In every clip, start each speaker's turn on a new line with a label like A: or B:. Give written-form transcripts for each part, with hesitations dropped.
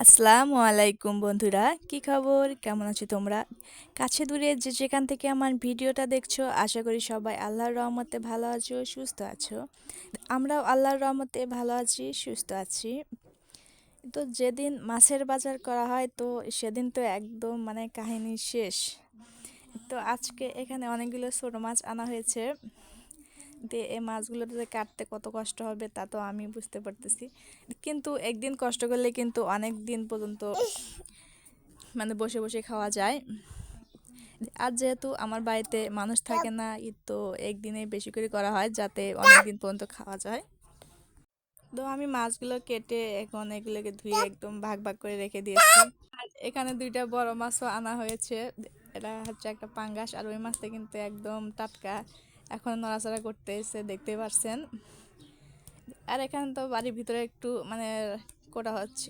A: আসসালামু আলাইকুম বন্ধুরা, কি খবর? কেমন আছো তোমরা? কাছে দূরে যে যেখান থেকে আমার ভিডিওটা দেখছো, আশা করি সবাই আল্লাহর রহমতে ভালো আছো, সুস্থ আছো। আমরাও আল্লাহর রহমতে ভালো আছি, সুস্থ আছি। তো যেদিন মাছের বাজার করা হয় তো সেদিন তো একদম কাহিনী শেষ। তো আজকে এখানে অনেকগুলো ছোট মাছ আনা হয়েছে। দিয়ে এই মাছগুলো যে কাটতে কত কষ্ট হবে তা তো আমি বুঝতে পারতেছি, কিন্তু একদিন কষ্ট করলে কিন্তু অনেক দিন পর্যন্ত বসে বসে খাওয়া যায়। আর যেহেতু আমার বাড়িতে মানুষ থাকে না, ঈদ তো একদিনে বেশি করে করা হয় যাতে অনেক দিন পর্যন্ত খাওয়া যায়। তো আমি মাছগুলো কেটে এখন এগুলোকে ধুয়ে একদম ভাগ ভাগ করে রেখে দিয়েছি। আর এখানে দুইটা বড় মাছও আনা হয়েছে। এটা হচ্ছে একটা পাঙ্গাস, আর ওই মাছটা কিন্তু একদম টাটকা, এখন নড়াচড়া করতেছে, দেখতে পাচ্ছেন। আর এখানে তো বাড়ির ভিতরে একটু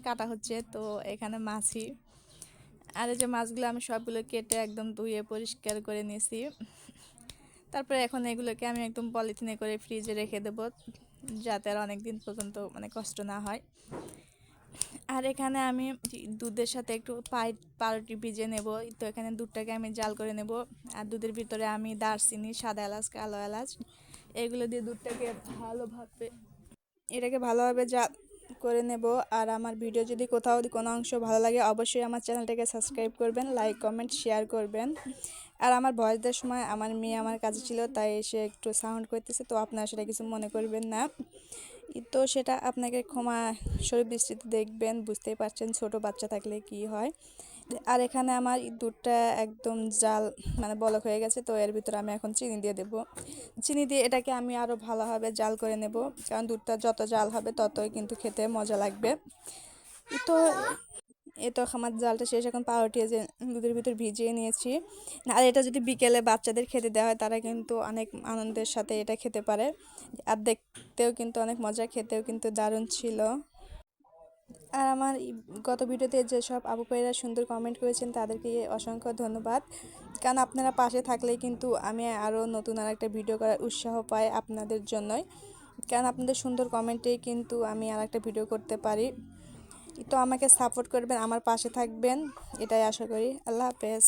A: কাটা হচ্ছে, তো এখানে মাছই। আর এই যে মাছগুলো আমি সবগুলো কেটে একদম ধুয়ে পরিষ্কার করে নিয়েছি। তারপরে এখন এগুলোকে আমি একদম পলিথিনে করে ফ্রিজে রেখে দেবো, যাতে আর অনেক দিন পর্যন্ত কষ্ট না হয়। আর এখানে আমি দুধের সাথে একটু পাউরুটি ভিজে নেব। তো এখানে দুধটাকে আমি জাল করে নেব। আর দুধের ভিতরে আমি দারচিনি, সাদা এলাচ, কালো এলাচ এগুলো দিয়ে দুধটাকে ভালোভাবে ভালোভাবে জাল করে নেব। আর আমার ভিডিও যদি কোথাও কোনো অংশ ভালো লাগে, অবশ্যই আমার চ্যানেলটাকে সাবস্ক্রাইব করবেন, লাইক কমেন্ট শেয়ার করবেন। আর আমার ভয়েস দেওয়ার সময় আমার মেয়ে আমার কাছে ছিল, তাই এসে একটু সাউন্ড করতেছে, তো আপনারা সেটা কিছু মনে করবেন না। তো সেটা আপনাকে ক্ষমা স্বরূপ দৃষ্টিতে দেখবেন, বুঝতেই পারছেন ছোট বাচ্চা থাকলে কি হয়। আর এখানে আমার দুধটা একদম জাল বলক হয়ে গেছে, তো এর ভিতরে আমি এখন চিনি দিয়ে দেব। চিনি দিয়ে এটাকে আমি আরও ভালোভাবে জাল করে নেব, কারণ দুধটা যত জাল হবে ততই কিন্তু খেতে মজা লাগবে। তো তো আমার জালটা শেষ, এখন পাউরুটি যে দুধের ভিতর ভিজিয়ে নিয়েছি। আর এটা যদি বিকেলে বাচ্চাদের খেতে দেওয়া হয়, তারা কিন্তু অনেক আনন্দের সাথে এটা খেতে পারে। আর দেখতেও কিন্তু অনেক মজা, খেতেও কিন্তু দারুণ ছিল। আর আমার গত ভিডিওতে যেসব আপু ভাইয়েরা সুন্দর কমেন্ট করেছেন তাদেরকে অসংখ্য ধন্যবাদ, কারণ আপনারা পাশে থাকলেই কিন্তু আমি আরও নতুন আর একটা ভিডিও করার উৎসাহ পাই আপনাদের জন্যই, কারণ আপনাদের সুন্দর কমেন্টেই কিন্তু আমি আর একটা ভিডিও করতে পারি। তো আমাকে সাপোর্ট করবেন, আমার পাশে থাকবেন, এটাই আশা করি। আল্লাহ হাফেজ।